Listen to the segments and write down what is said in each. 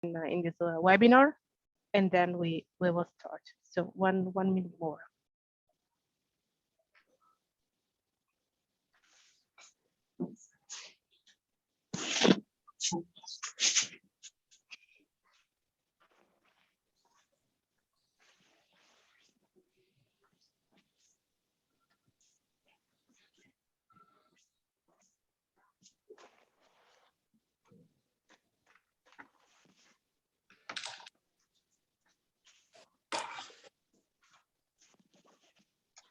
in this webinar, and then we will start. So one minute more.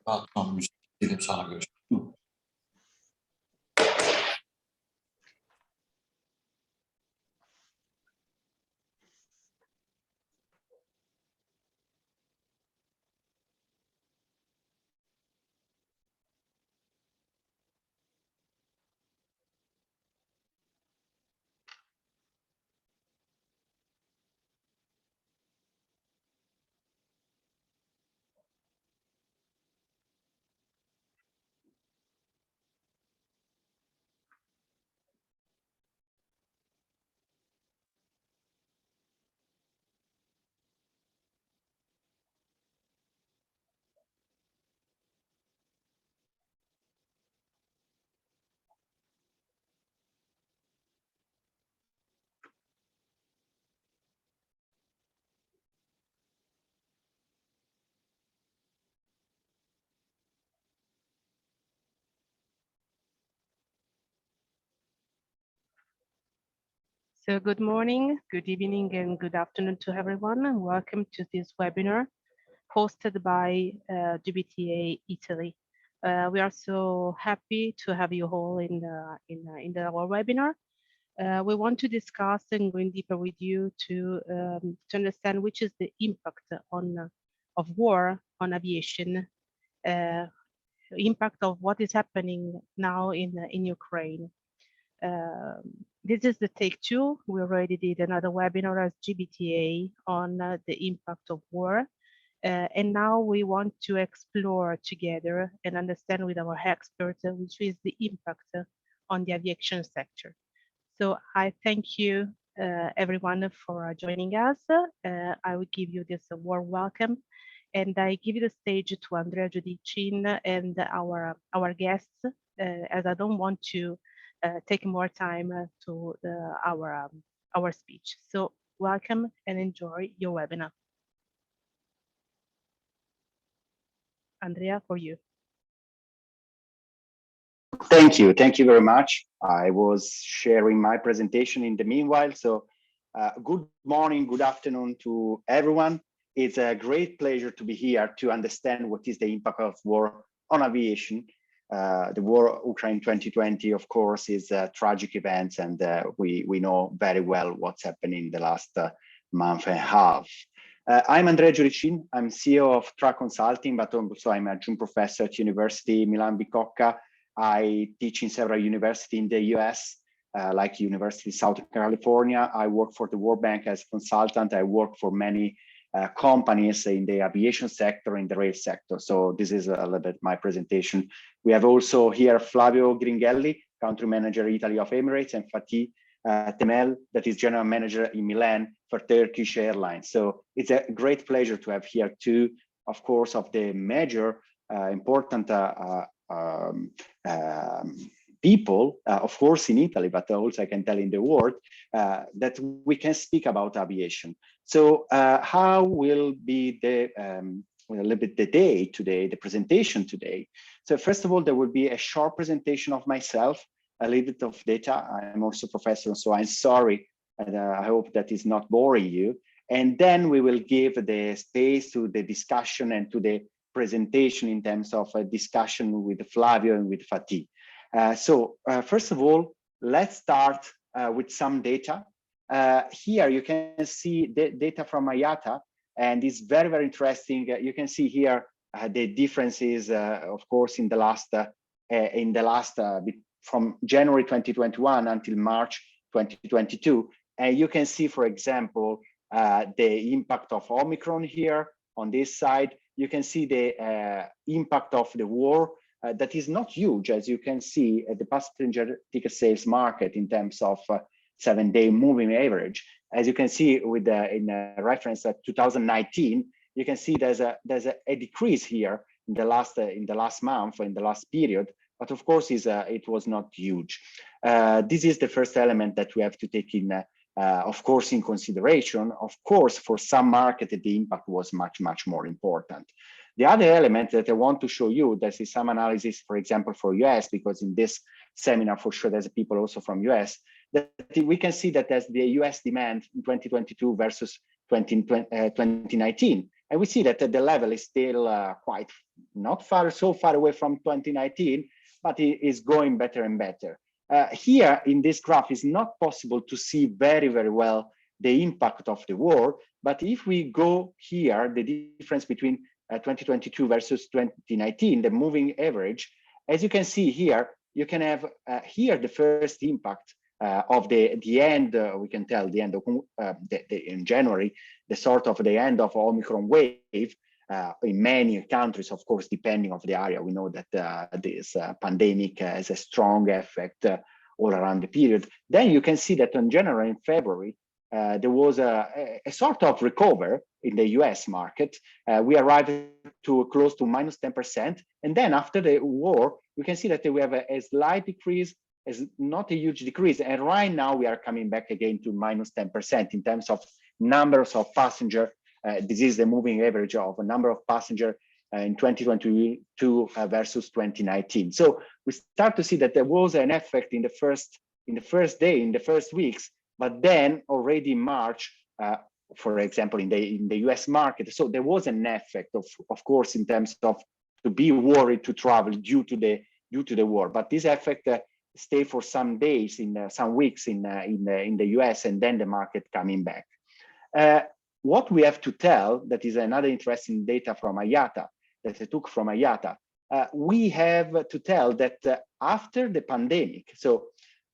Pardon, dedim sana görüşürüz. So good morning, good evening, and good afternoon to everyone, and welcome to this webinar hosted by GBTA Italy. We are so happy to have you all in our webinar. We want to discuss and going deeper with you to understand which is the impact of war on aviation, impact of what is happening now in Ukraine. This is the take two. We already did another webinar as GBTA on the impact of war. And now we want to explore together and understand with our experts which is the impact on the aviation sector. So I thank you everyone for joining us. I will give you this warm welcome, and I give you the stage to Andrea Giudicin and our guests, as I don't want to take more time to our speech. So welcome and enjoy your webinar. Andrea, for you. Thank you very much. I was sharing my presentation in the meanwhile, so good morning, good afternoon to everyone. It's a great pleasure to be here to understand what is the impact of war on aviation. The war Ukraine 2020, of course, is a tragic event, and we know very well what's happening in the last month and a half. I'm Andrea Giuricin. I'm CEO of Track Consulting, but also I'm a adjunct professor at University Milan Bicocca. I teach in several universities in the US, like University of Southern California. I work for the World Bank as a consultant. I work for many companies in the aviation sector, in the rail sector. So this is a little bit my presentation. We have also here Flavio Gringelli, country manager Italy of Emirates, and Fatih Temel, that is general manager in Milan for Turkish Airlines. So it's a great pleasure to have here two, of course, of the major important people, of course, in Italy, but also I can tell in the world, that we can speak about aviation. So how will be the a little bit the day today, the presentation today? So first of all, there will be a short presentation of myself, a little bit of data. I'm also a professor, so I'm sorry, and I hope that is not boring you. And then we will give the space to the discussion and to the presentation in terms of a discussion with Flavio and with Fatih. So first of all, let's start with some data. Here you can see the data from IATA, and it's very, very interesting. You can see here the differences, of course, in the last from January 2021 until March 2022. And you can see, for example, the impact of Omicron here on this side. You can see the impact of the war that is not huge, as you can see at the passenger ticket sales market in terms of 7-day moving average. As you can see with the in reference at 2019, you can see there's a decrease here in the last month, in the last period, but of course it was not huge. This is the first element that we have to take in, of course, in consideration. Of course, for some market, the impact was much more important. The other element that I want to show you, there is some analysis, for example, for US, because in this seminar, for sure, there's people also from US, that we can see that there's the US demand in 2022 versus 2019. And we see that the level is still quite not so far away from 2019, but it is going better and better. Here in this graph, it's not possible to see very well the impact of the war. But if we go here, the difference between 2022 versus 2019, the moving average, as you can see here, you can have here the first impact of the end, we can tell the end of in January, the sort of the end of Omicron wave in many countries, of course, depending on the area. We know that this pandemic has a strong effect all around the period. Then you can see that in January and February, there was a sort of recover in the US market. We arrived to close to minus 10%. And then after the war, we can see that we have a slight decrease, is not a huge decrease. And right now we are coming back again to minus 10% in terms of numbers of passenger. This is the moving average of a number of passenger in 2022 versus 2019. So we start to see that there was an effect in the first weeks, but then already in March, for example, in the US market. So there was an effect of course, in terms of to be worried to travel due to the war. But this effect stay for some days, some weeks in the US, and then the market coming back. What we have to tell, that is another interesting data from IATA, that I took from IATA. We have to tell that after the pandemic, so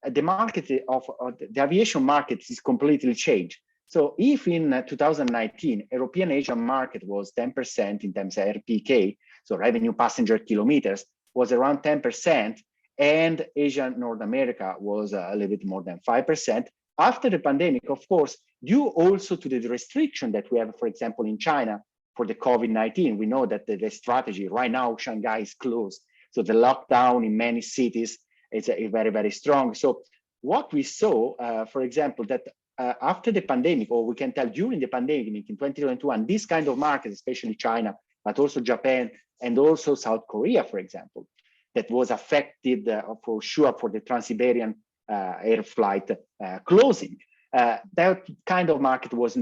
the market of the aviation market is completely changed. So if in 2019, European Asian market was 10% in terms of RPK, so revenue passenger kilometers, was around 10%, and Asia North America was a little bit more than 5%. After the pandemic, of course, due also to the restriction that we have, for example, in China for the COVID-19, we know that the strategy right now, Shanghai is closed. So the lockdown in many cities is very strong. So what we saw, for example, that after the pandemic, or we can tell during the pandemic in 2021, this kind of market, especially China, but also Japan and also South Korea, for example, that was affected for sure for the Trans-Siberian air flight closing. That kind of market was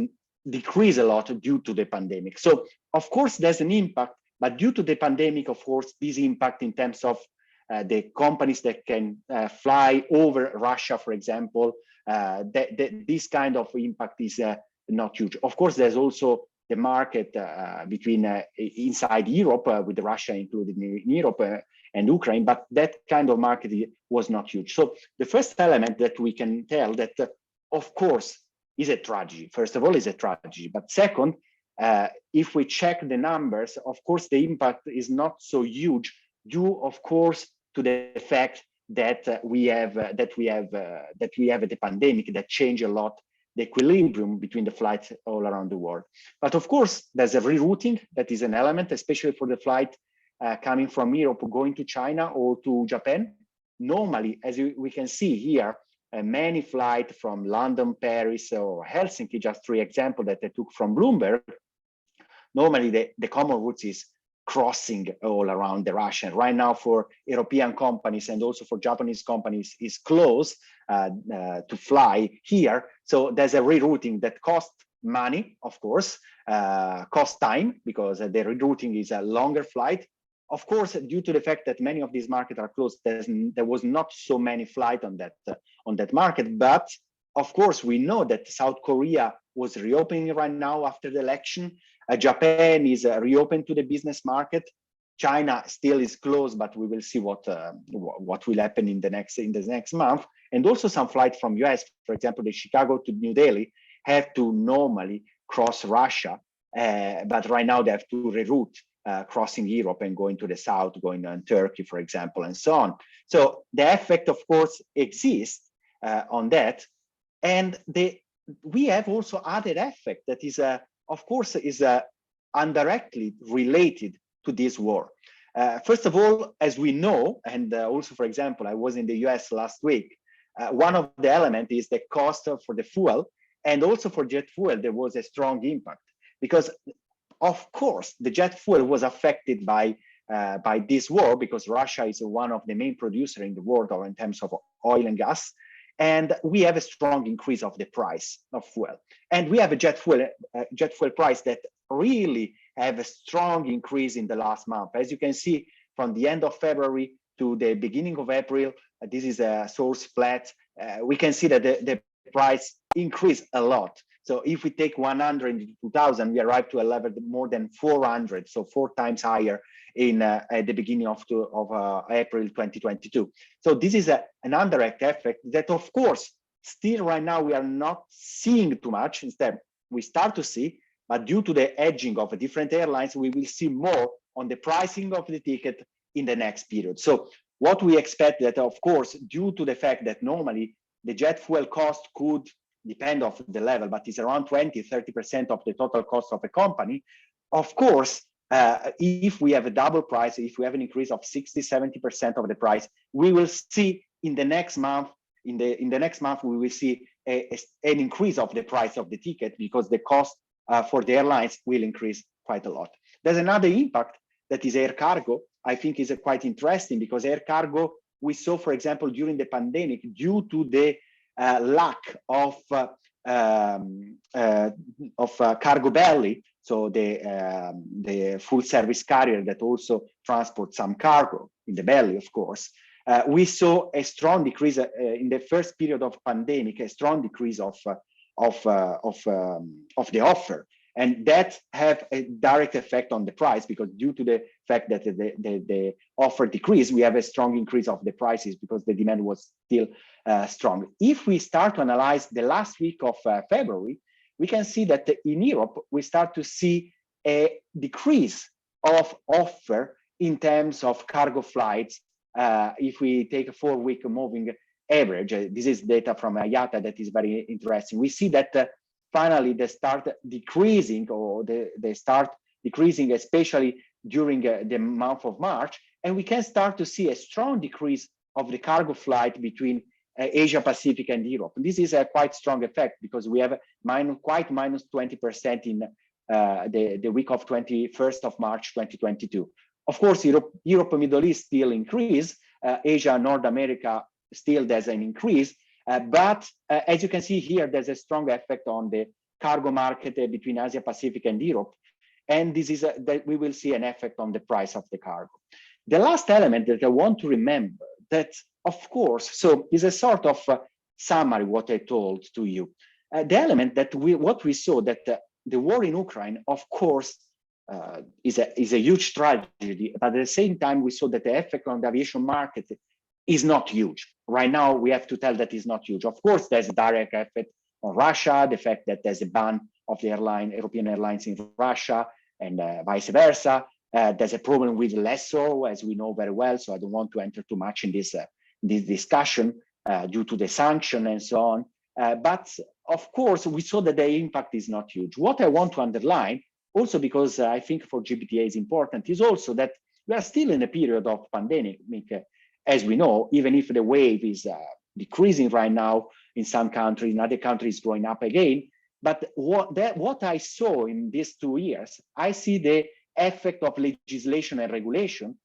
decreased a lot due to the pandemic. So of course there's an impact, but due to the pandemic, of course, this impact in terms of the companies that can fly over Russia, for example, this kind of impact is not huge. Of course, there's also the market between inside Europe with Russia included in Europe and Ukraine, but that kind of market was not huge. So the first element that we can tell that, of course, is a tragedy. First of all, is a tragedy. But second, if we check the numbers, of course, the impact is not so huge due, of course, to the fact that we have the pandemic that changed a lot the equilibrium between the flights all around the world. But of course, there's a rerouting that is an element, especially for the flight coming from Europe, going to China or to Japan. Normally, as we can see here, many flights from London, Paris, or Helsinki, just 3 examples that I took from Bloomberg. Normally, the common route is crossing all around the Russian. Right now, for European companies and also for Japanese companies, is closed to fly here. So there's a rerouting that costs money, of course, costs time, because the rerouting is a longer flight. Of course, due to the fact that many of these markets are closed, there was not so many flights on that market. But of course, we know that South Korea was reopening right now after the election. Japan is reopened to the business market. China still is closed, but we will see what will happen in the next month. And also some flights from US, for example, the Chicago to New Delhi, have to normally cross Russia, but right now they have to reroute. Crossing Europe and going to the south, going on Turkey, for example, and so on. So the effect, of course, exists on that. And the we have also other effect that is, of course, is indirectly related to this war. First of all, as we know, and also, for example, I was in the US last week, one of the elements is the cost for the fuel, and also for jet fuel, there was a strong impact because, of course, the jet fuel was affected by this war because Russia is one of the main producers in the world or in terms of oil and gas. And we have a strong increase of the price of fuel. And we have a jet fuel price that really have a strong increase in the last month. As you can see, from the end of February to the beginning of April, this is a source flat. We can see that the price increased a lot. So if we take 100 in 2000, we arrive to a level more than 400, so 4 times higher in at the beginning of April 2022. So this is an indirect effect that, of course, still right now we are not seeing too much. Instead, we start to see, but due to the hedging of different airlines, we will see more on the pricing of the ticket in the next period. So what we expect that, of course, due to the fact that normally the jet fuel cost could depend on the level, but it's around 20-30% of the total cost of a company. Of course, if we have a double price, if we have an increase of 60-70% of the price, we will see in the next month, we will see an increase of the price of the ticket because the cost for the airlines will increase quite a lot. There's another impact that is air cargo. I think is quite interesting because air cargo, we saw, for example, during the pandemic, due to the lack of cargo belly, so the full service carrier that also transports some cargo in the belly, of course, we saw a strong decrease in the first period of pandemic, a strong decrease of the offer. And that have a direct effect on the price because due to the fact that the offer decreased, we have a strong increase of the prices because the demand was still strong. If we start to analyze the last week of February, we can see that in Europe, we start to see a decrease of offer in terms of cargo flights. If we take a 4-week moving average, this is data from IATA that is very interesting. We see that finally they start decreasing, or they start decreasing, especially during the month of March, and we can start to see a strong decrease of the cargo flight between Asia Pacific and Europe. This is a quite strong effect because we have quite minus 20% in the week of 21st of March 2022. Of course, Europe and Middle East still increase. Asia, North America still there's an increase. But as you can see here, there's a strong effect on the cargo market between Asia Pacific and Europe. And this is that we will see an effect on the price of the cargo. The last element that I want to remember that, of course, so is a sort of summary what I told to you. The element that what we saw that the war in Ukraine, of course, is a huge tragedy. But at the same time, we saw that the effect on the aviation market is not huge. Right now, we have to tell that it's not huge. Of course, there's a direct effect on Russia, the fact that there's a ban of the European airlines in Russia and vice versa. There's a problem with lessor, as we know very well, so I don't want to enter too much in this discussion due to the sanction and so on. But of course, we saw that the impact is not huge. What I want to underline, also because I think for GBTA is important, is also that we are still in a period of pandemic. As we know, even if the wave is decreasing right now in some countries, in other countries going up again. But what I saw in these 2 years, I see the effect of legislation and regulation,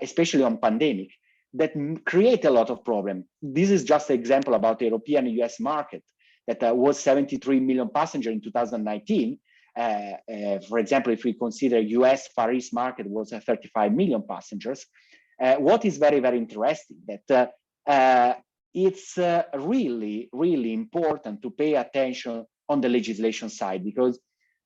especially on pandemic, that create a lot of problem. This is just an example about the European US market that was 73 million passengers in 2019. For example, if we consider US Far East market was 35 million passengers. What is very, very interesting that it's really, really important to pay attention on the legislation side because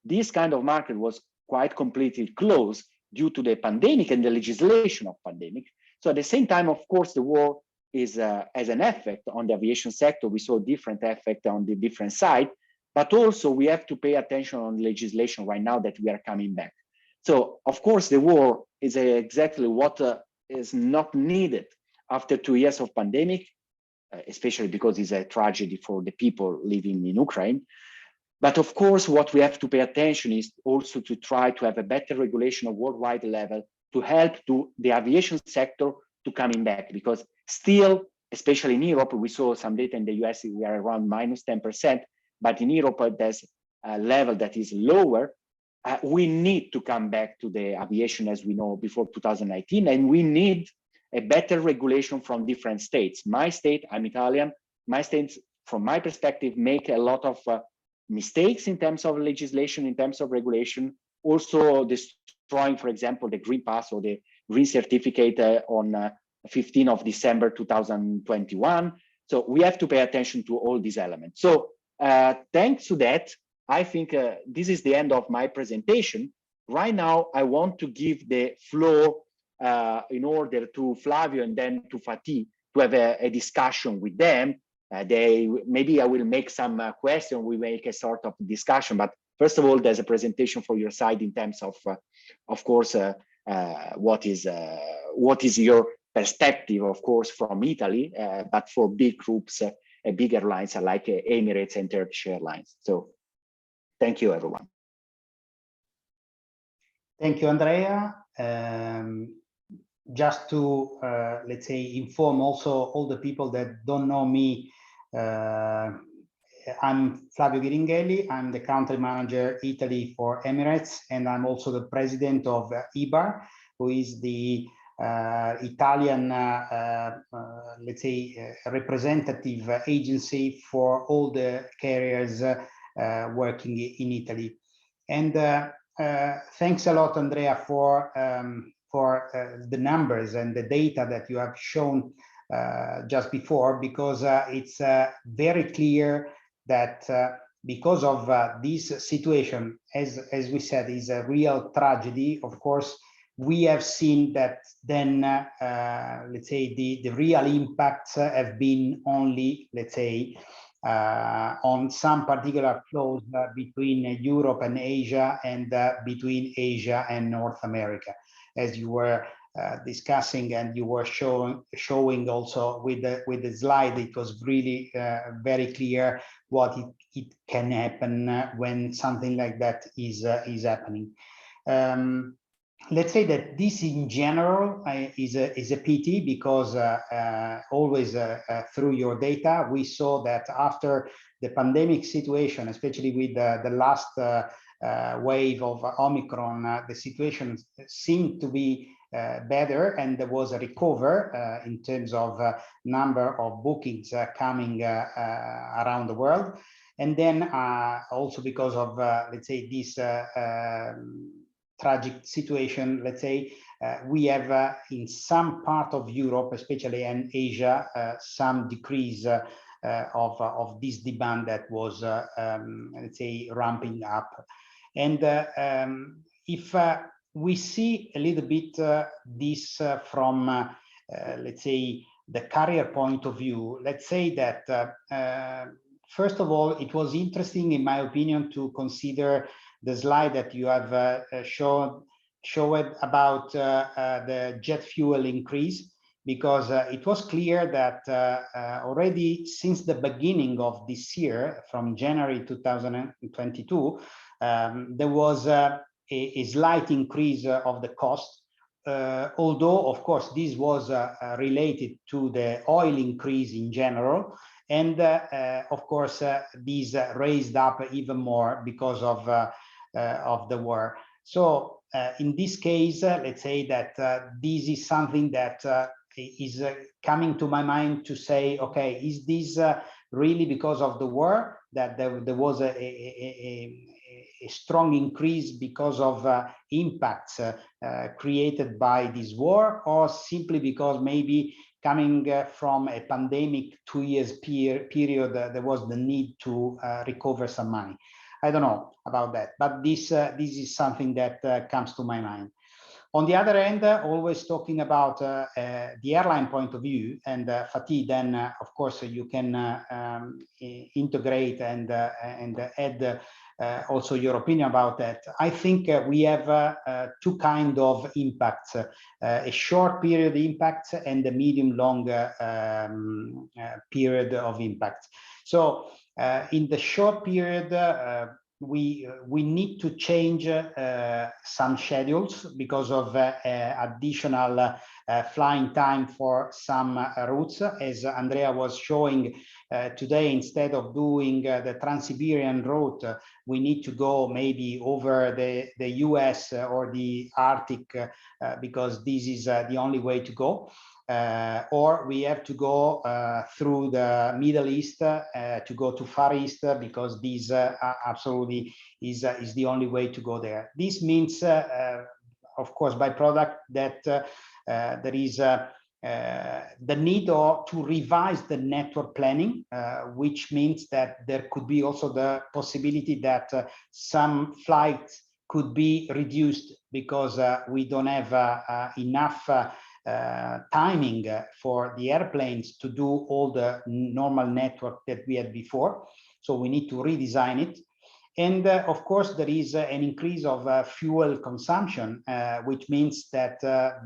this kind of market was quite completely closed due to the pandemic and the legislation of pandemic. So at the same time, of course, the war is as an effect on the aviation sector. We saw different effect on the different side, but also we have to pay attention on legislation right now that we are coming back. So of course, the war is exactly what is not needed after 2 years of pandemic, especially because it's a tragedy for the people living in Ukraine. But of course, what we have to pay attention is also to try to have a better regulation at worldwide level to help to the aviation sector to coming back, because still, especially in Europe, we saw some data in the US, we are around minus 10%, but in Europe, there's a level that is lower. We need to come back to the aviation as we know before 2019, and we need a better regulation from different states. My state, I'm Italian, my states, from my perspective, make a lot of mistakes in terms of legislation, in terms of regulation, also destroying, for example, the Green Pass or the Green Certificate on 15th of December 2021. So we have to pay attention to all these elements. So thanks to that, I think this is the end of my presentation. Right now, I want to give the floor in order to Flavio and then to Fatih to have a discussion with them. Maybe I will make some question. We make a sort of discussion, but first of all, there's a presentation for your side in terms of course, what is your perspective, of course, from Italy, but for big groups, big airlines like Emirates and Turkish Airlines. So, thank you, everyone. Thank you, Andrea. Just to let's say inform also all the people that don't know me. I'm Flavio Ghiringhelli. I'm the country manager Italy for Emirates, and I'm also the president of IBAR, who is the Italian, let's say, representative agency for all the carriers working in Italy. And thanks a lot, Andrea, for the numbers and the data that you have shown just before, because it's very clear that because of this situation, as we said, is a real tragedy. Of course, we have seen that then, let's say, the real impacts have been only, let's say, on some particular flows between Europe and Asia, and between Asia and North America, as you were discussing, and you were showing also with the slide. It was really very clear what it can happen when something like that is happening. Let's say that this in general is a pity, because always through your data, we saw that after the pandemic situation, especially with the last wave of Omicron, the situation seemed to be better, and there was a recover in terms of number of bookings coming around the world. And then also because of, let's say, this tragic situation, let's say, we have in some part of Europe, especially in Asia, some decrease of this demand that was, let's say, ramping up. And if we see a little bit this from, let's say, the carrier point of view, let's say that, first of all, it was interesting, in my opinion, to consider the slide that you have showed about the jet fuel increase, because it was clear that already since the beginning of this year, from January 2022, there was a slight increase of the cost, although, of course, this was related to the oil increase in general. And of course, these raised up even more because of the war. So in this case, let's say that this is something that is coming to my mind to say, okay, is this really because of the war that there was a strong increase because of impacts created by this war, or simply because maybe coming from a pandemic 2 years period, there was the need to recover some money? I don't know about that, but this is something that comes to my mind. On the other hand, always talking about the airline point of view, and Fatih, then of course you can integrate and add also your opinion about that. I think we have two kinds of impacts: a short period impact and a medium-long period of impact. So In the short period, we need to change some schedules because of additional flying time for some routes. As Andrea was showing today, instead of doing the Trans-Siberian route, we need to go maybe over the US or the Arctic because this is the only way to go. Or we have to go through the Middle East to go to Far East because this absolutely is the only way to go there. This means, of course, byproduct that there is the need to revise the network planning, which means that there could be also the possibility that some flights could be reduced because we don't have enough timing for the airplanes to do all the normal network that we had before. So we need to redesign it. And of course, there is an increase of fuel consumption, which means that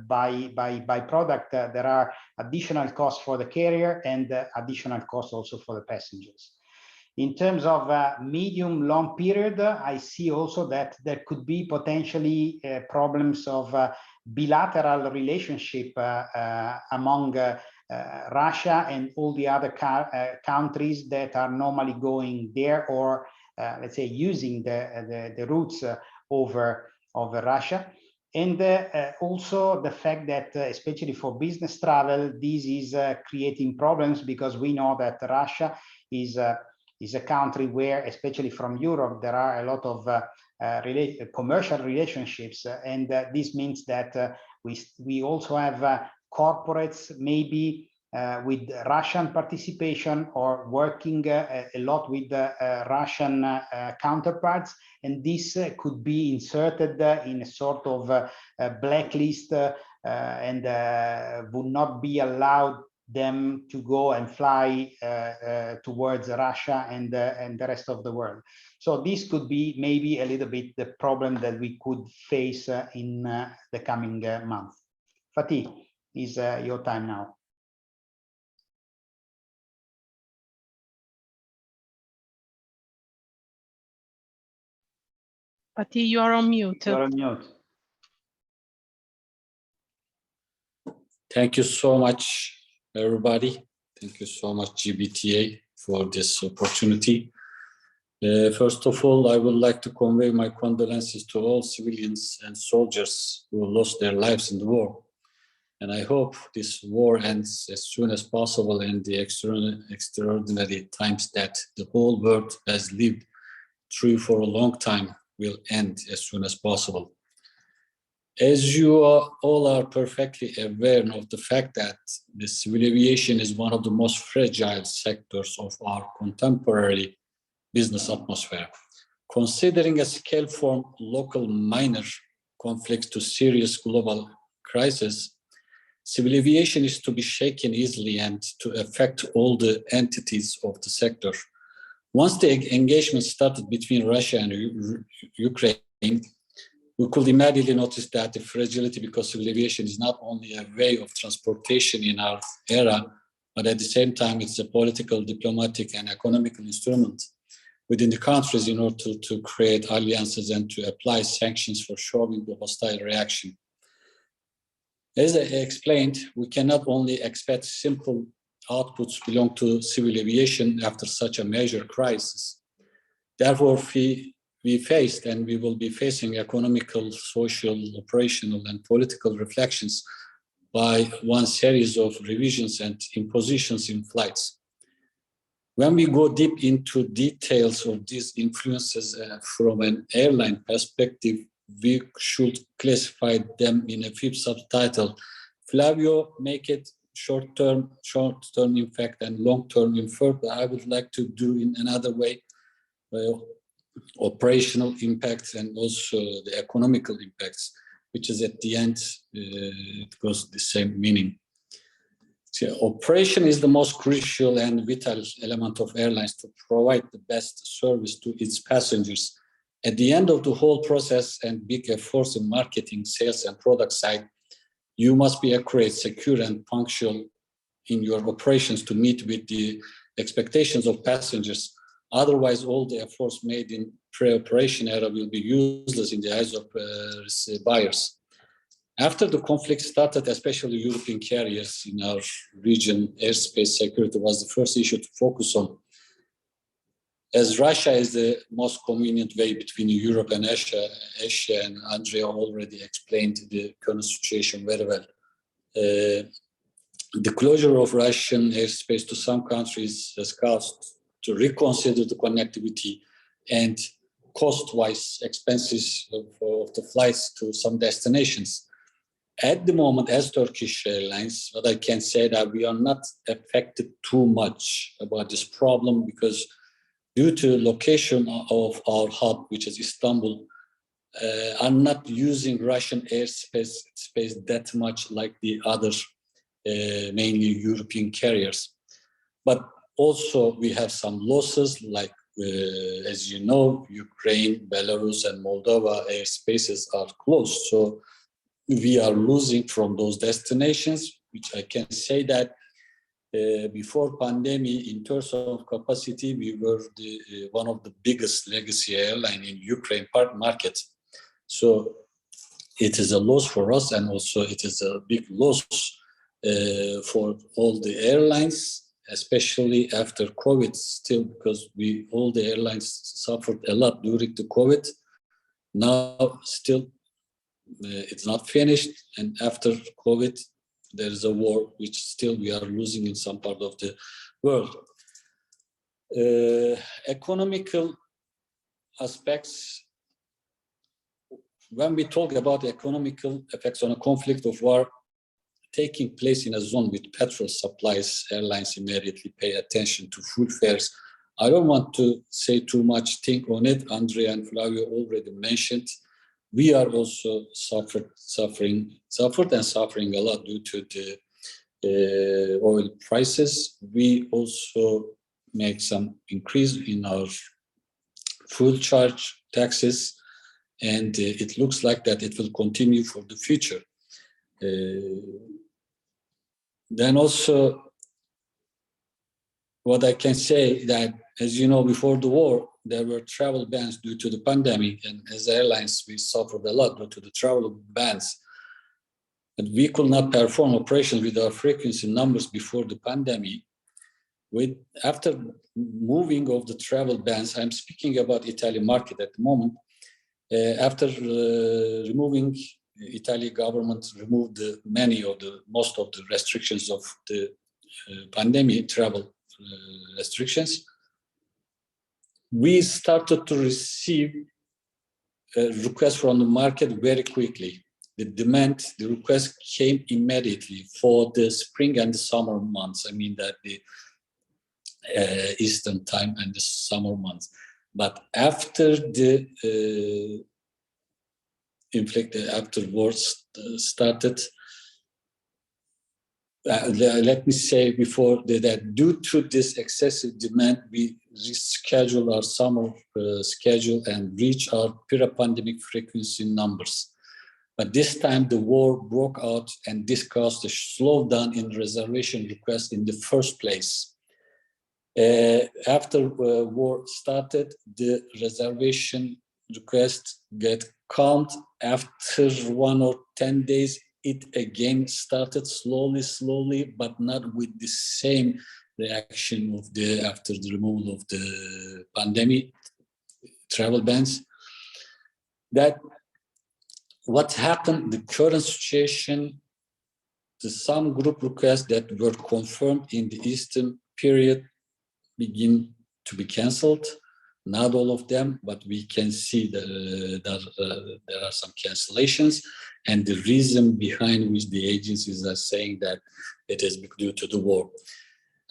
by product, there are additional costs for the carrier and additional costs also for the passengers. In terms of medium long period, I see also that there could be potentially problems of bilateral relationship among Russia and all the other countries that are normally going there or let's say using the routes over Russia. And also the fact that especially for business travel, this is creating problems because we know that Russia is a country where, especially from Europe, there are a lot of commercial relationships, and this means that we also have corporates maybe with Russian participation or working a lot with Russian counterparts, and this could be inserted in a sort of blacklist and would not be allowed them to go and fly towards Russia and the rest of the world. So this could be maybe a little bit the problem that we could face in the coming month. Fatih, is your time now. Fatih, you are on mute. You're on mute. Thank you so much, everybody. Thank you so much, GBTA, for this opportunity. First of all, I would like to convey my condolences to all civilians and soldiers who lost their lives in the war. And I hope this war ends as soon as possible in the extraordinary times that the whole world has lived through for a long time will end as soon as possible. As you all are perfectly aware of the fact that the civil aviation is one of the most fragile sectors of our contemporary business atmosphere. Considering a scale from local minor conflicts to serious global crisis, civil aviation is to be shaken easily and to affect all the entities of the sector. Once the engagement started between Russia and Ukraine, we could immediately notice that the fragility, because civil aviation is not only a way of transportation in our era, but at the same time, it's a political, diplomatic, and economical instrument within the countries in order to create alliances and to apply sanctions for showing the hostile reaction. As I explained, we cannot only expect simple outputs belong to civil aviation after such a major crisis. Therefore, we faced and we will be facing economical, social, operational, and political reflections by one series of revisions and impositions in flights. When we go deep into details of these influences from an airline perspective, we should classify them in a fifth subtitle. Flavio make it short-term impact and long-term inferred, but I would like to do in another way, operational impacts and also the economical impacts, which is at the end, it goes the same meaning. So operation is the most crucial and vital element of airlines to provide the best service to its passengers. At the end of the whole process and big efforts in marketing, sales, and product side, you must be accurate, secure, and punctual in your operations to meet with the expectations of passengers. Otherwise, all the efforts made in pre-operation era will be useless in the eyes of buyers. After the conflict started, especially European carriers in our region, airspace security was the first issue to focus on. As Russia is the most convenient way between Europe and Asia, and Andrea already explained the current situation very well. The closure of Russian airspace to some countries has caused to reconsider the connectivity and cost-wise expenses of the flights to some destinations. At the moment, as Turkish Airlines, what I can say that we are not affected too much about this problem because due to location of our hub, which is Istanbul, are not using Russian airspace that much like the other, mainly European carriers. But also we have some losses, like as you know, Ukraine, Belarus, and Moldova airspaces are closed. So we are losing from those destinations, which I can say that before pandemic, in terms of capacity, we were one of the biggest legacy airline in Ukraine market. So it is a loss for us, and also it is a big loss for all the airlines, especially after COVID still, because all the airlines suffered a lot during the COVID. Now still it's not finished, and after COVID there is a war which still we are losing in some part of the world. Economical aspects, when we talk about the economical effects on a conflict of war taking place in a zone with petrol supplies, airlines immediately pay attention to fuel fares. I don't want to say too much thing on it. Andrea and Flavio already mentioned. We are also suffered and suffering a lot due to the oil prices. We also make some increase in our fuel charge taxes, and it looks like that it will continue for the future. Then also, what I can say that, as you know, before the war, there were travel bans due to the pandemic, and as airlines, we suffered a lot due to the travel bans. And we could not perform operations with our frequency numbers before the pandemic. After moving of the travel bans, I'm speaking about Italian market at the moment. After removing, Italian government removed most of the restrictions of the pandemic travel restrictions. We started to receive requests from the market very quickly. The request came immediately for the spring and the summer months. I mean that the Eastern time and the summer months. But after the after wars started, let me say before that due to this excessive demand, we reschedule our summer schedule and reach our pre-pandemic frequency numbers. But this time the war broke out, and this caused a slowdown in reservation requests in the first place. After war started, the reservation requests get calmed. After 1 or 10 days, it again started slowly, but not with the same reaction of after the removal of the pandemic travel bans. That what happened, the current situation, some group requests that were confirmed in the Eastern period begin to be cancelled. Not all of them, but we can see that there are some cancellations, and the reason behind which the agencies are saying that it is due to the war.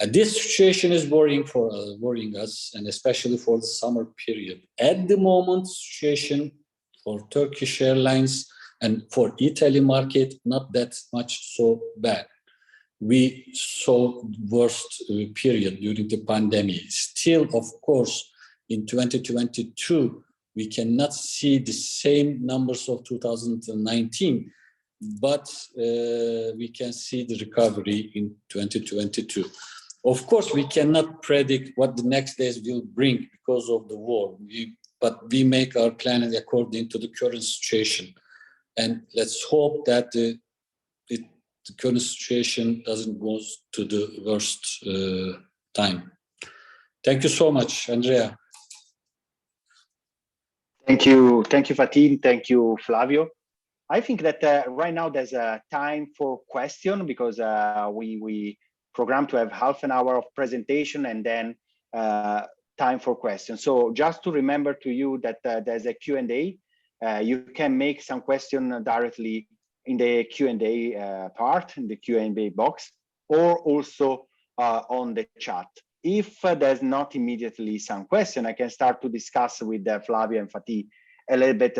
This situation is worrying us, and especially for the summer period. At the moment, situation for Turkish Airlines and for Italy market, not that much so bad. We saw worst period during the pandemic. Still, of course, in 2022, we cannot see the same numbers of 2019, but we can see the recovery in 2022. Of course, we cannot predict what the next days will bring because of the war. But we make our planning according to the current situation. And let's hope that the current situation doesn't go to the worst time. Thank you so much, Andrea. Thank you, Fatin. Thank you, Flavio. I think that right now there's a time for question because we programmed to have half an hour of presentation and then time for questions. So just to remember to you that there's a Q&A. You can make some question directly in the Q&A part, in the Q&A box, or also on the chat. If there's not immediately some question, I can start to discuss with Flavio and Fatih a little bit,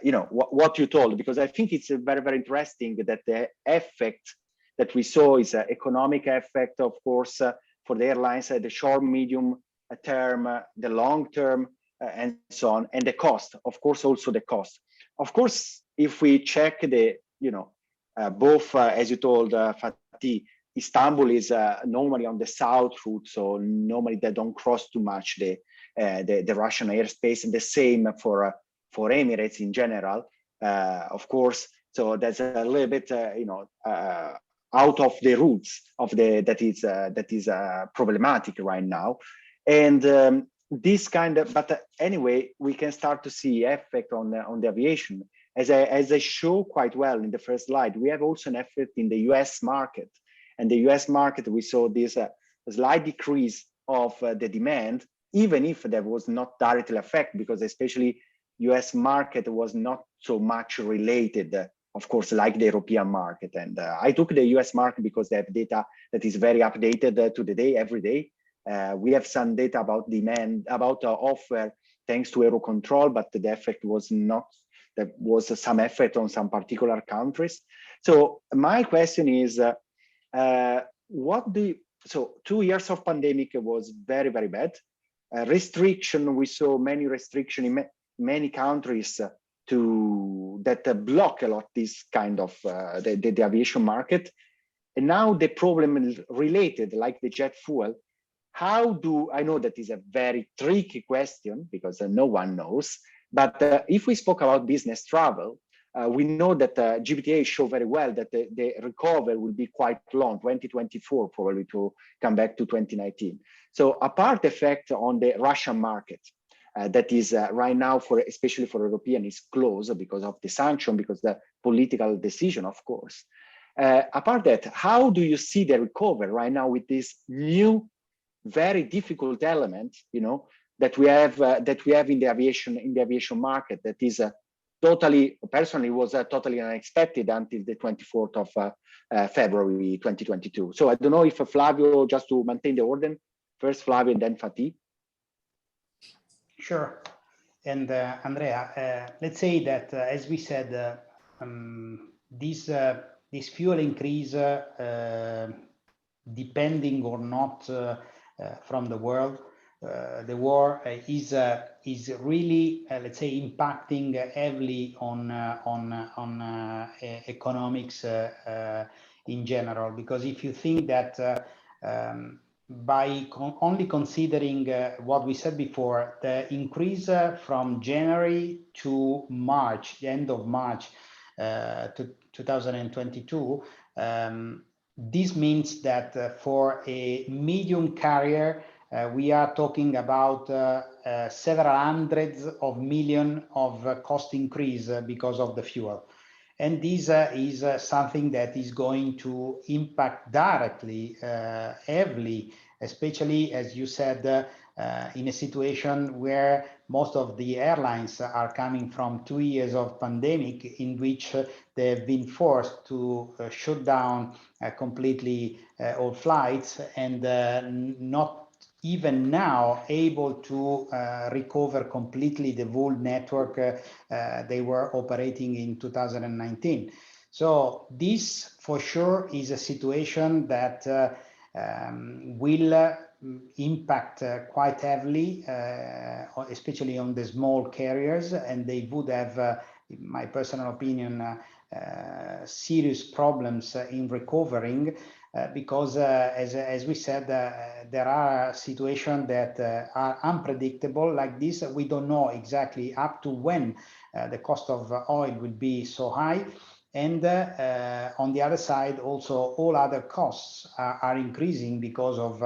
you know, what you told, because I think it's very, very interesting that the effect that we saw is an economic effect, of course, for the airlines, the short, medium term, the long term, and so on, and the cost, of course, also the cost. Of course, if we check the, you know, both, as you told, Fatih, Istanbul is normally on the south route, so normally they don't cross too much the Russian airspace, and the same for Emirates in general, of course. So that's a little bit, you know, out of the routes of that is problematic right now, and this kind of. But anyway, we can start to see effect on the aviation, as I show quite well in the first slide. We have also an effect in the U.S. market. And the US market, we saw this slight decrease of the demand, even if there was not directly effect, because especially US market was not so much related, of course, like the European market. And I took the US market because they have data that is very updated to the day, every day. We have some data about demand, about offer, thanks to Eurocontrol, but the effect was not, there was some effect on some particular countries. So my question is, so 2 years of pandemic was very, very bad. Restriction, we saw many restriction in many countries that block a lot this kind of the aviation market. And now the problem is related, like the jet fuel. How do, I know that is a very tricky question because no one knows, but if we spoke about business travel, we know that GBTA show very well that the recovery will be quite long, 2024 probably, to come back to 2019. So a part effect on the Russian market that is right now, especially for European, is closed because of the sanction, because the political decision, of course. Apart that, how do you see the recovery right now with this new, very difficult element, you know, that we have in the aviation market, that is totally, personally, was totally unexpected until the 24th of February 2022. So I don't know if Flavio, just to maintain the order, first Flavio and then Fatih. Sure. And Andrea, let's say that, as we said, this fuel increase, depending or not from the world, the war is really, let's say, impacting heavily on economics in general. Because if you think that by only considering what we said before, the increase from January to March, the end of March to 2022, this means that for a medium carrier, we are talking about several hundreds of millions of cost increase because of the fuel. And this is something that is going to impact directly, heavily, especially, as you said, in a situation where most of the airlines are coming from 2 years of pandemic, in which they've been forced to shut down completely all flights, and not even now able to recover completely the whole network they were operating in 2019. So this for sure is a situation that will impact quite heavily, especially on the small carriers, and they would have, in my personal opinion, serious problems in recovering. because as we said, there are situations that are unpredictable like this. We don't know exactly up to when the cost of oil will be so high. And on the other side, also all other costs are increasing because of,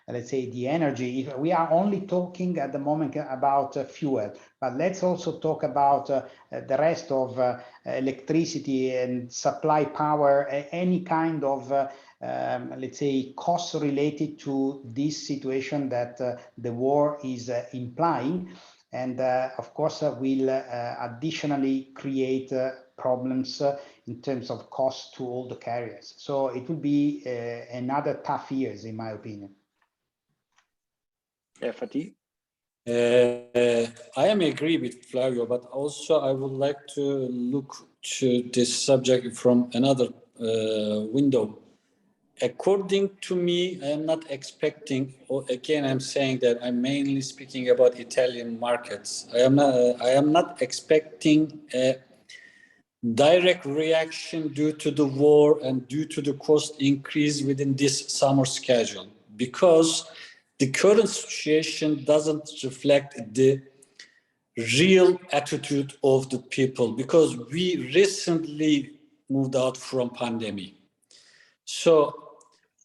let's say, the energy. We are only talking at the moment about fuel, but let's also talk about the rest of electricity and supply power, any kind of, let's say, costs related to this situation that the war is implying. And of course, will additionally create problems in terms of cost to all the carriers. So it will be another tough years, in my opinion. Fatih? I am agree with Flavio, but also I would like to look to this subject from another window. According to me, I am not expecting, again, I'm saying that I'm mainly speaking about Italian markets. I am not expecting a direct reaction due to the war and due to the cost increase within this summer schedule, because the current situation doesn't reflect the real attitude of the people, because we recently moved out from pandemic. So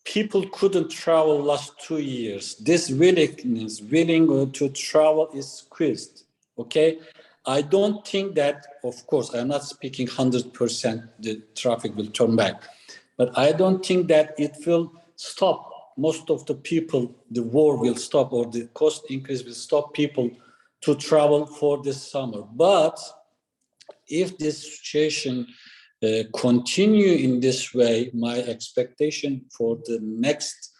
people couldn't travel last 2 years. This willing to travel is squeezed. Okay, I don't think that, of course, I'm not speaking 100% the traffic will turn back, but I don't think that it will stop most of the people, the war will stop, or the cost increase will stop people to travel for this summer. But if this situation continue in this way, my expectation for the next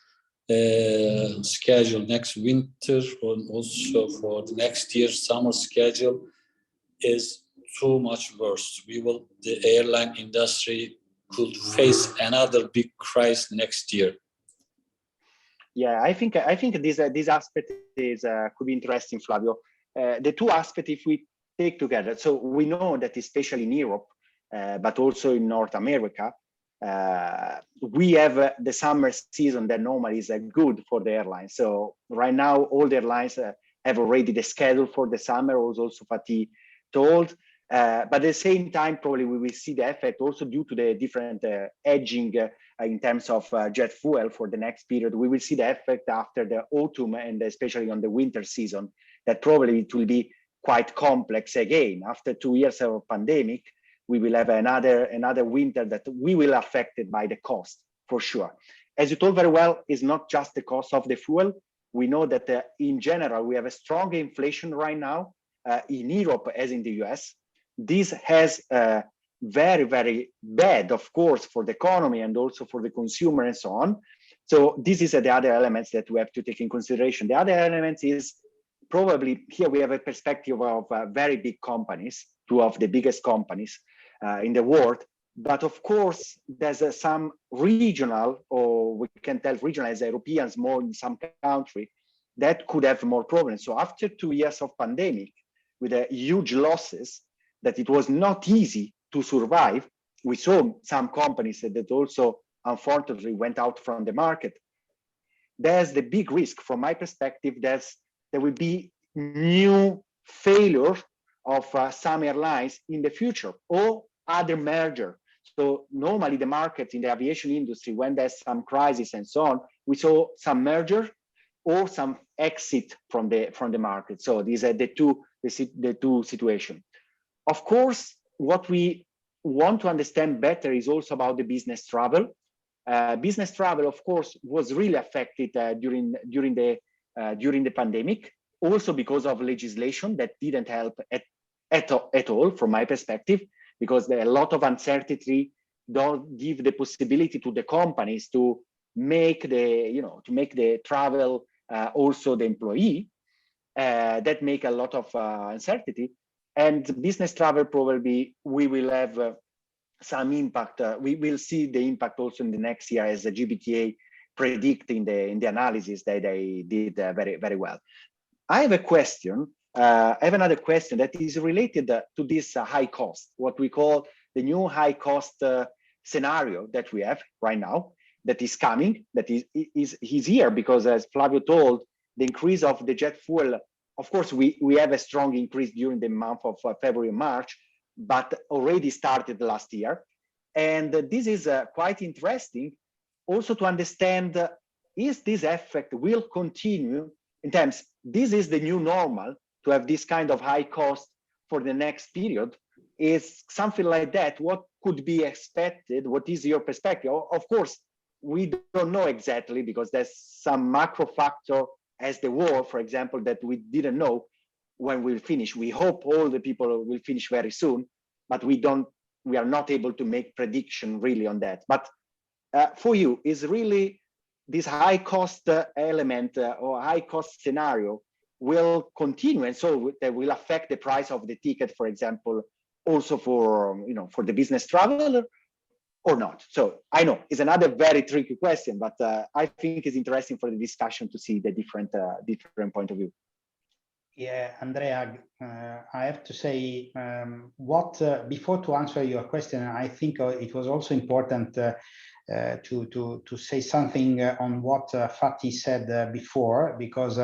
schedule, next winter, and also for the next year's summer schedule is too much worse. The airline industry could face another big crisis next year. Yeah, I think this aspect is could be interesting, Flavio. The two aspects, if we take together, so we know that especially in Europe, but also in North America, we have the summer season that normally is good for the airlines. So right now, all the airlines have already the schedule for the summer, as also Fatih told. But at the same time, probably we will see the effect also due to the different hedging in terms of jet fuel for the next period. We will see the effect after the autumn and especially on the winter season, that probably it will be quite complex again. After 2 years of pandemic, we will have another winter that we will affected by the cost for sure. As you told very well, it's not just the cost of the fuel. We know that in general, we have a strong inflation right now in Europe as in the US. This has very, very bad, of course, for the economy and also for the consumer and so on. So this is the other elements that we have to take in consideration. The other element is probably here we have a perspective of very big companies, two of the biggest companies in the world. But of course, there's some regional, or we can tell regional as Europeans more in some country, that could have more problems. So after 2 years of pandemic, with huge losses, that it was not easy to survive, we saw some companies that also unfortunately went out from the market. There's the big risk from my perspective, there will be new failure of some airlines in the future or other merger. So normally the market in the aviation industry, when there's some crisis and so on, we saw some merger or some exit from the market. So these are the two situations. Of course, what we want to understand better is also about the business travel. Business travel, of course, was really affected during the pandemic, also because of legislation that didn't help at all, from my perspective, because there are a lot of uncertainty, don't give the possibility to the companies to make the travel also the employee. That make a lot of uncertainty. And business travel, probably we will have some impact. We will see the impact also in the next year, as the GBTA predict in the analysis that they did very, very well. I have a question. I have another question that is related to this high cost, what we call the new high cost scenario that we have right now. that is coming, that is here, because as Flavio told, the increase of the jet fuel, of course, we have a strong increase during the month of February and March, but already started last year. And this is quite interesting also to understand, is this effect will continue in terms, this is the new normal, to have this kind of high cost for the next period? Is something like that what could be expected? What is your perspective? Of course, we don't know exactly, because there's some macro factor as the war, for example, that we didn't know when we'll finish. We hope all the people will finish very soon, but we are not able to make prediction really on that. But for you, is really this high cost element or high cost scenario will continue, and so that will affect the price of the ticket, for example, also for for the business traveler, or not? So I know it's another very tricky question, but I think it's interesting for the discussion to see the different point of view. Yeah, Andrea, I have to say, before to answer your question, I think it was also important to say something on what Fatih said before, because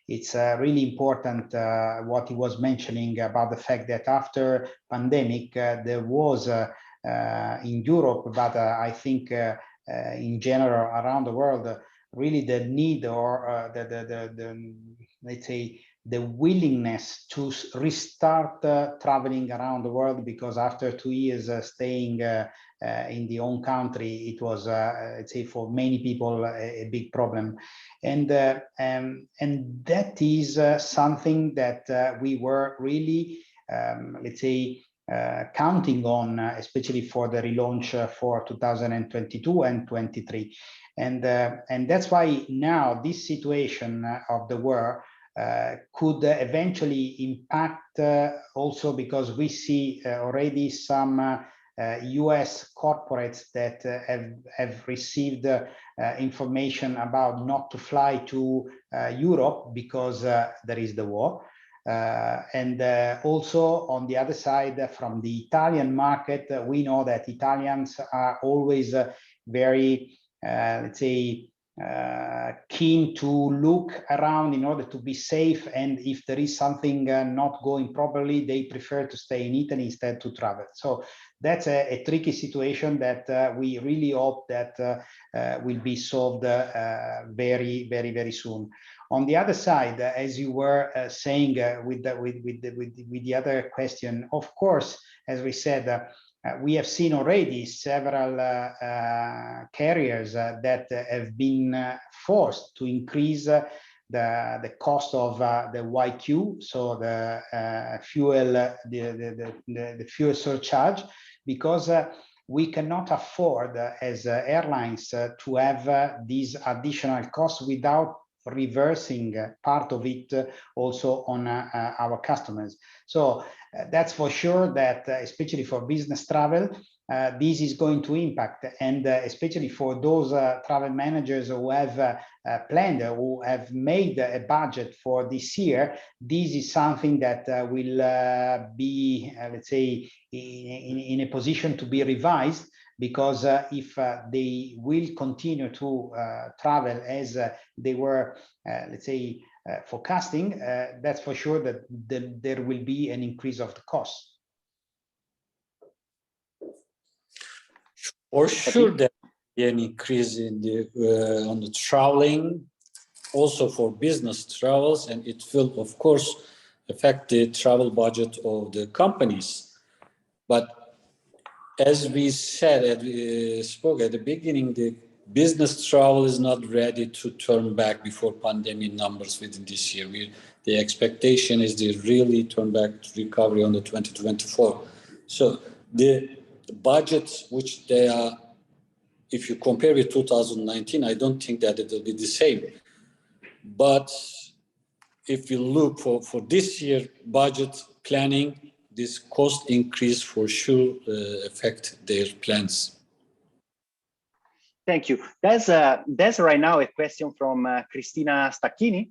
it's really important what he was mentioning about the fact that after pandemic, there was in Europe, but I think in general around the world, really the need, or let's say the willingness to restart traveling around the world, because after 2 years staying in the own country, it was, let's say, for many people a big problem, and that is something that we were really, let's say, counting on, especially for the relaunch for 2022 and 23, and that's why now this situation of the war could eventually impact also, because we see already some US corporates that have received information about not to fly to Europe because there is the war. And also on the other side, from the Italian market, we know that Italians are always very, let's say, keen to look around in order to be safe, and if there is something not going properly, they prefer to stay in Italy instead to travel. So that's a tricky situation that we really hope that will be solved very, very, very soon. On the other side, as you were saying with the other question, of course, as we said, we have seen already several carriers that have been forced to increase the cost of the YQ, so the fuel, the fuel surcharge, because we cannot afford as airlines to have these additional costs without reversing part of it also on our customers. So that's for sure that especially for business travel, this is going to impact, and especially for those travel managers who have planned, who have made a budget for this year, this is something that will be, let's say, in a position to be revised, because if they will continue to travel as they were, let's say, forecasting, that's for sure that there will be an increase of the cost. For sure, there will be an increase in the on the traveling, also for business travels, and it will, of course, affect the travel budget of the companies. But as we said, spoke at the beginning, the business travel is not ready to turn back before pandemic numbers within this year. The expectation is they really turn back to recovery on the 2024. So the budgets which they are, if you compare with 2019, I don't think that it will be the same. But if you look for this year budget planning, this cost increase for sure affect their plans. Thank you. There's right now a question from Cristina Stacchini.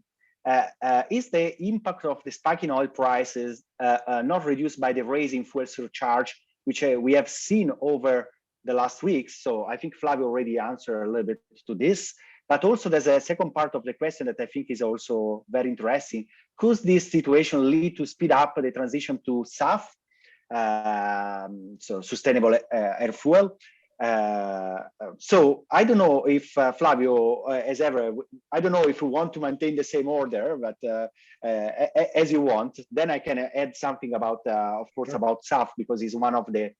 Is the impact of the spike in oil prices not reduced by the raise in fuel surcharge, which we have seen over the last weeks. So I think Flavio already answered a little bit to this. But also there's a second part of the question that I think is also very interesting. Could this situation lead to speed up the transition to SAF, so sustainable air fuel? So I don't know if Flavio, as ever, I don't know if you want to maintain the same order, but as you want, then I can add something about, of course, about SAF, because it's one of the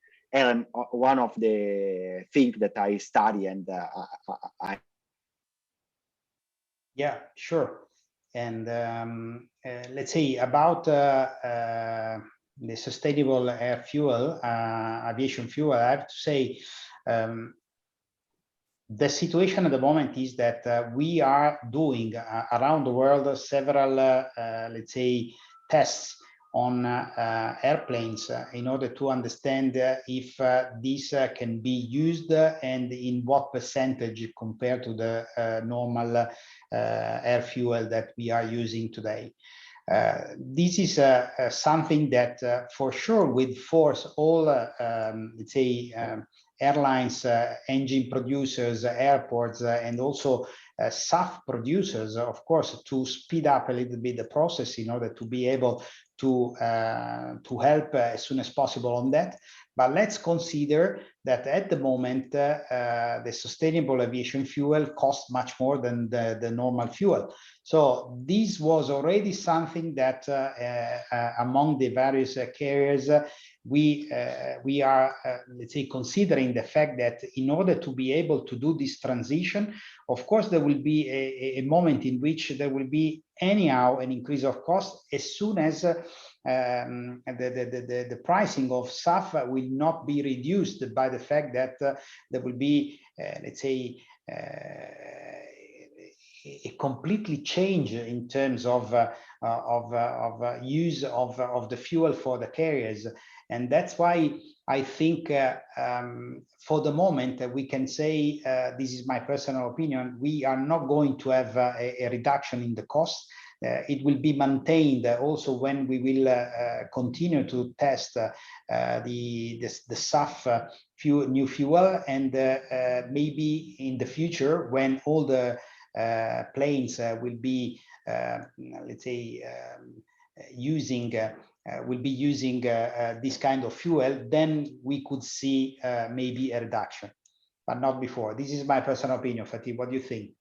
things that I study and I. Yeah, sure. And let's say about the sustainable air fuel, aviation fuel, I have to say, the situation at the moment is that we are doing around the world several, let's say, tests on airplanes in order to understand if this can be used and in what percentage compared to the normal air fuel that we are using today. This is something that for sure will force all, let's say, airlines, engine producers, airports, and also SAF producers, of course, to speed up a little bit the process in order to be able to help as soon as possible on that. But let's consider that at the moment, the sustainable aviation fuel costs much more than the normal fuel. So this was already something that among the various carriers, we are, let's say, considering the fact that in order to be able to do this transition, of course, there will be a moment in which there will be anyhow an increase of cost as soon as the pricing of SAF will not be reduced by the fact that there will be, let's say, a completely change in terms of use of the fuel for the carriers. And that's why I think for the moment we can say, this is my personal opinion, we are not going to have a reduction in the cost. It will be maintained also when we will continue to test the SAF new fuel, and maybe in the future when all the planes will be, let's say, using this kind of fuel, then we could see maybe a reduction, but not before. This is my personal opinion. Fatih, what do you think?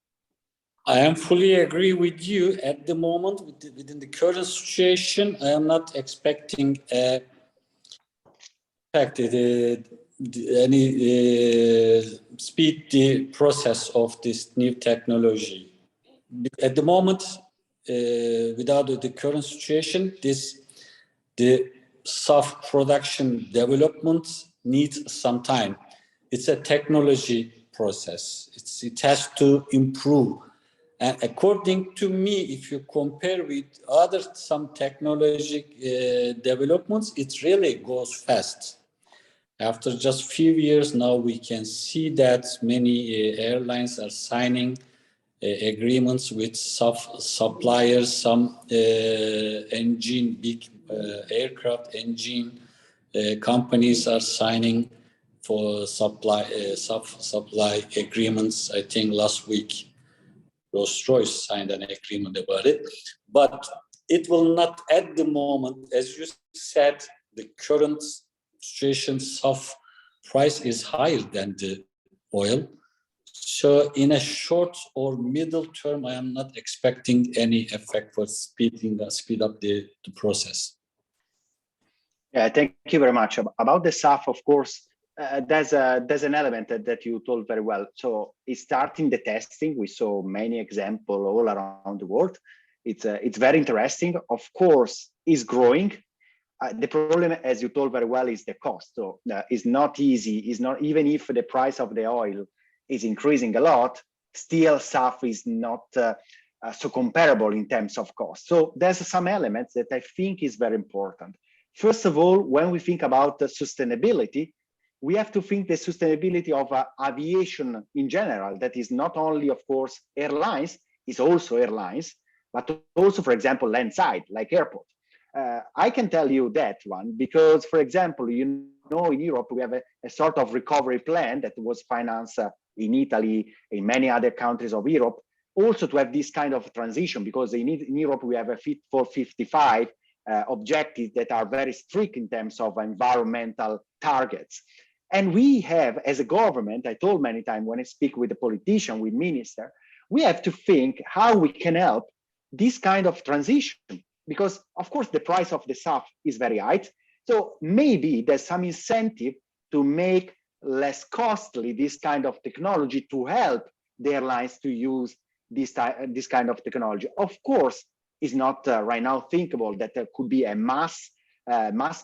I am fully agree with you. At the moment, within the current situation, I am not expecting any speed the process of this new technology. At the moment, without the current situation, the SAF production development needs some time. It's a technology process. It has to improve. And according to me, if you compare with some technologic developments, it really goes fast. After just few years now, we can see that many airlines are signing agreements with suppliers, some big aircraft engine companies are signing for supply agreements. I think last week Rolls-Royce signed an agreement about it, but it will not at the moment, as you said, the current situation SAF price is higher than the oil. So in a short or middle term, I am not expecting any effect for speed up the process. Yeah, thank you very much. About the SAF, of course, there's an element that you told very well. So it's starting the testing. We saw many examples all around the world. It's very interesting. Of course, it's growing. The problem, as you told very well, is the cost. So it's not easy. It's not, even if the price of the oil is increasing a lot, still SAF is not so comparable in terms of cost. So there's some elements that I think is very important. First of all, when we think about sustainability, we have to think the sustainability of aviation in general. That is not only, of course, airlines, is also airlines, but also, for example, landside, like airport. I can tell you that one because, for example, you know, in Europe, we have a sort of recovery plan that was financed in Italy, in many other countries of Europe, also to have this kind of transition, because in Europe, we have a Fit for 55 objectives that are very strict in terms of environmental targets. And we have, as a government, I told many times when I speak with the politician, with minister, we have to think how we can help this kind of transition, because of course the price of the SAF is very high. So maybe there's some incentive to make less costly this kind of technology to help the airlines to use this kind of technology. Of course, it's not right now thinkable that there could be a mass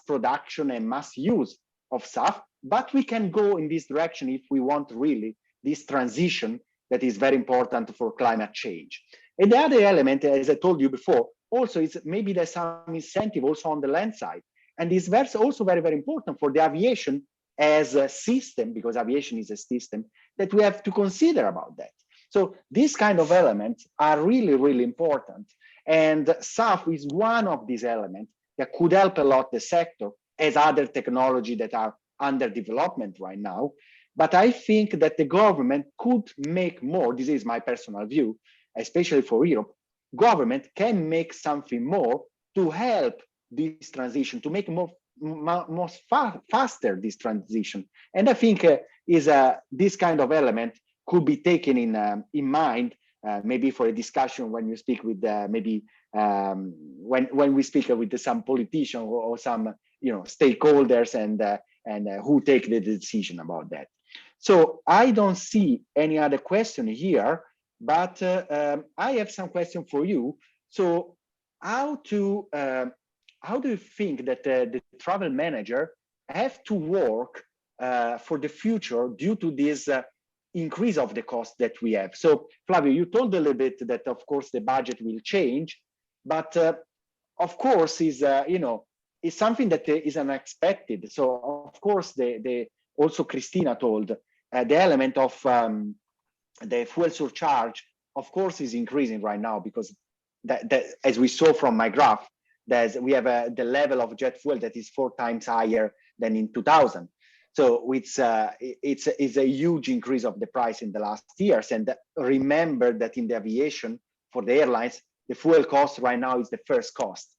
production and mass use of SAF, but we can go in this direction if we want really this transition that is very important for climate change. And the other element, as I told you before, also is maybe there's some incentive also on the land side. And this is also very, very important for the aviation as a system, because aviation is a system that we have to consider about that. So these kind of elements are really, really important. And SAF is one of these elements that could help a lot the sector, as other technology that are under development right now. But I think that the government could make more. This is my personal view, especially for Europe. Government can make something more to help this transition, to make faster this transition. And I think this kind of element could be taken in mind, maybe for a discussion when you speak with when we speak with some politician or some stakeholders and who take the decision about that. So I don't see any other question here, but I have some question for you. So how do you think that the travel manager have to work for the future due to this increase of the cost that we have? So Flavio, you told a little bit that of course the budget will change, but of course is is something that is unexpected. So of course also Christina told the element of the fuel surcharge, of course, is increasing right now, because that as we saw from my graph, we have the level of jet fuel that is 4 times higher than in 2000. So it's a huge increase of the price in the last years. And remember that in the aviation, for the airlines, the fuel cost right now is the first cost.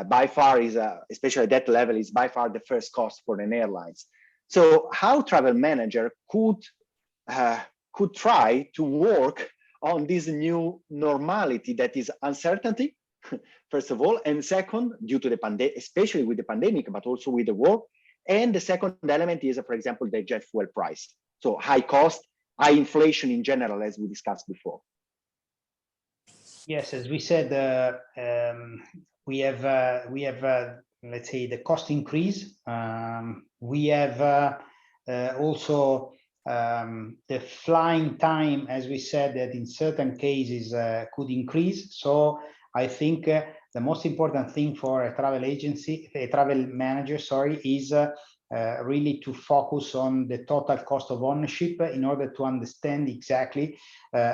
By far is, especially at that level, is by far the first cost for an airlines. So how travel manager could try to work on this new normality that is uncertainty, first of all, and second, due to the pandemic, especially with the pandemic, but also with the war. And the second element is, for example, the jet fuel price. So high cost, high inflation in general, as we discussed before. Yes, as we said, we have let's say the cost increase. We have also the flying time, as we said, that in certain cases could increase. So I think the most important thing for a travel manager, is really to focus on the total cost of ownership in order to understand exactly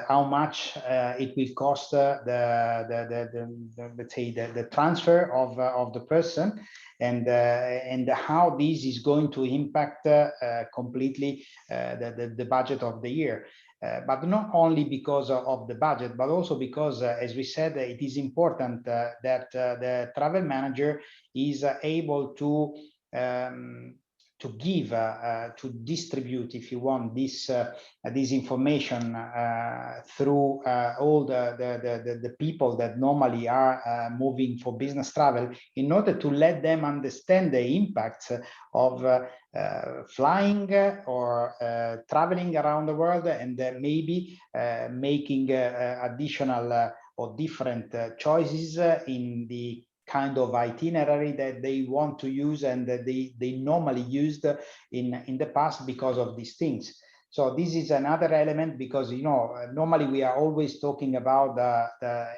how much it will cost let's say the transfer of the person, and how this is going to impact completely the budget of the year. But not only because of the budget, but also because, as we said, it is important that the travel manager is able to give, to distribute, if you want, this information through all the people that normally are moving for business travel, in order to let them understand the impacts of flying or traveling around the world, and maybe making additional or different choices in the kind of itinerary that they want to use and that they normally used in the past because of these things. So this is another element, because normally we are always talking about the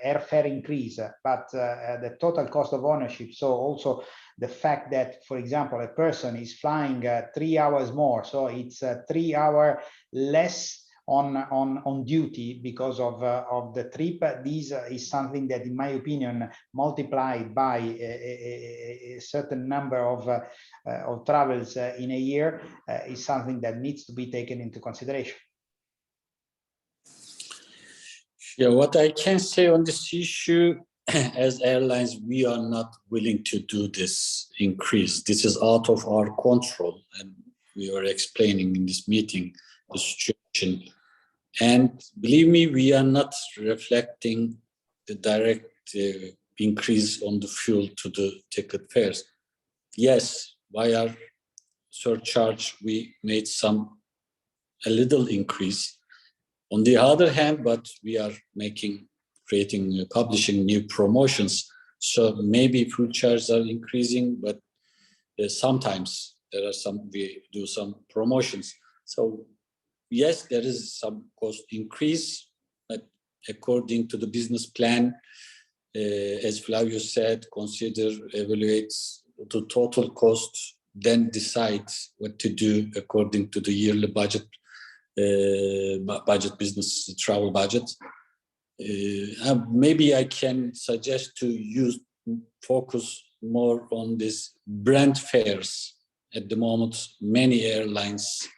airfare increase, but the total cost of ownership. So also the fact that, for example, a person is flying 3 hours more, so it's 3 hours less on duty because of the trip. This is something that, in my opinion, multiplied by a certain number of travels in a year, is something that needs to be taken into consideration. Yeah, what I can say on this issue, as airlines, we are not willing to do this increase. This is out of our control, and we were explaining in this meeting the situation. And believe me, we are not reflecting the direct increase on the fuel to the ticket fares. Yes, via surcharge, we made a little increase. On the other hand, but we are publishing new promotions. So maybe fuel charges are increasing, but sometimes we do some promotions. So yes, there is some cost increase, but according to the business plan, as Flavio said, evaluate the total cost, then decide what to do according to the yearly budget business travel budget. Maybe I can suggest to focus more on this brand fares. At the moment, many airlines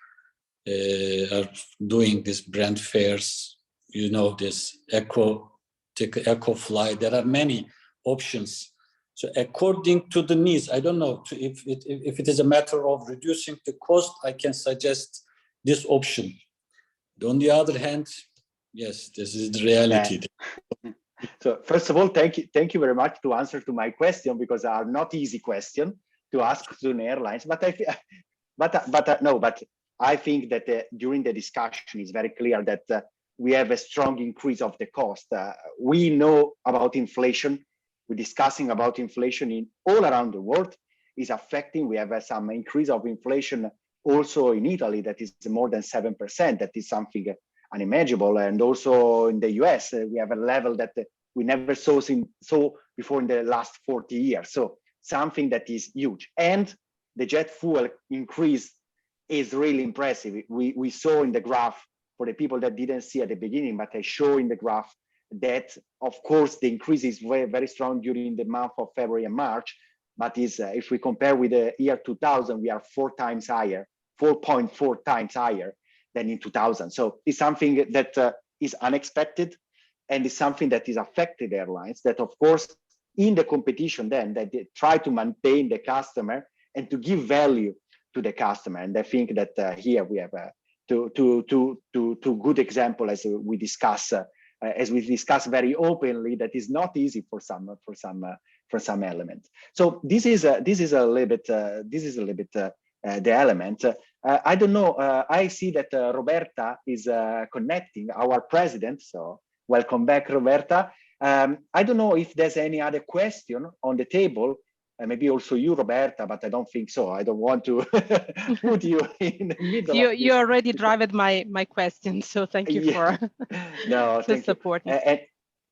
are doing this brand fares. You know, this Eco Fly. There are many options. So according to the needs, I don't know if it is a matter of reducing the cost, I can suggest this option. On the other hand, yes, this is the reality. So first of all, thank you very much to answer to my question, because are not easy question to ask to an airlines. But I think that during the discussion, it's very clear that we have a strong increase of the cost. We know about inflation. We're discussing about inflation in all around the world is affecting. We have some increase of inflation also in Italy that is more than 7%. That is something unimaginable. And also in the US, we have a level that we never saw before in the last 40 years. So something that is huge. And the jet fuel increase is really impressive. We saw in the graph, for the people that didn't see at the beginning, but I show in the graph that, of course, the increase is very, very strong during the month of February and March. But if we compare with the year 2000, we are 4 times higher, 4.4 times higher than in 2000. So it's something that is unexpected, and it's something that is affected airlines that, of course, in the competition then, that they try to maintain the customer and to give value to the customer. And I think that here we have two good example, as we discuss very openly, that is not easy for some element. So this is a little bit the element. I don't know. I see that Roberta is connecting, our president. So welcome back, Roberta. I don't know if there's any other question on the table. Maybe also you, Roberta, but I don't think so. I don't want to put you in the middle. You already driven my question, so thank you for the support.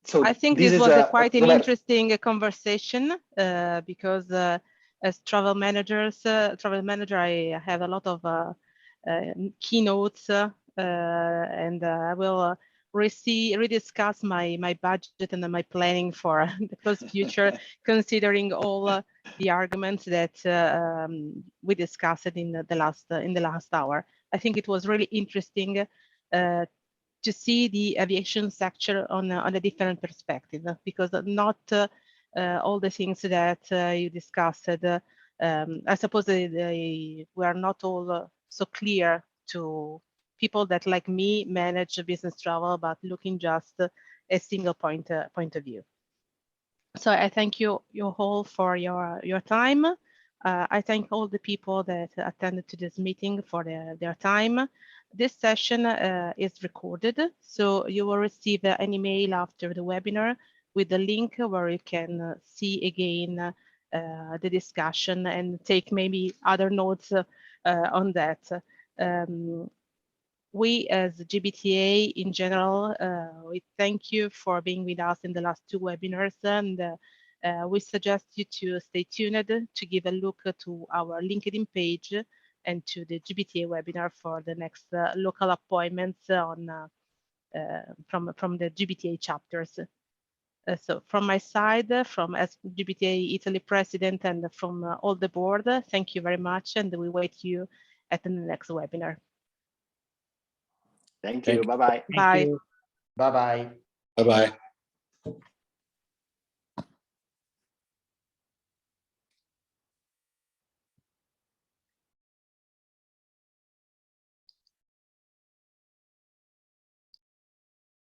So I think this was quite an interesting conversation because as travel manager, I have a lot of keynotes, and I will rediscuss my budget and my planning for the close future, considering all the arguments that we discussed in the last hour. I think it was really interesting to see the aviation sector on a different perspective, because not all the things that you discussed, I suppose we are not all so clear to people that, like me, manage business travel, but looking just a single point of view. So I thank you all for your time. I thank all the people that attended to this meeting for their time. This session is recorded, so you will receive an email after the webinar with the link where you can see again the discussion and take maybe other notes on that. We as GBTA in general, we thank you for being with us in the last 2 webinars, and we suggest you to stay tuned to give a look to our LinkedIn page and to the GBTA webinar for the next local appointments on from the GBTA chapters. So from my side, from as GBTA Italy president and from all the board, thank you very much, and we wait you at the next webinar. Thank you. Bye-bye. Bye. Bye-bye. Bye-bye.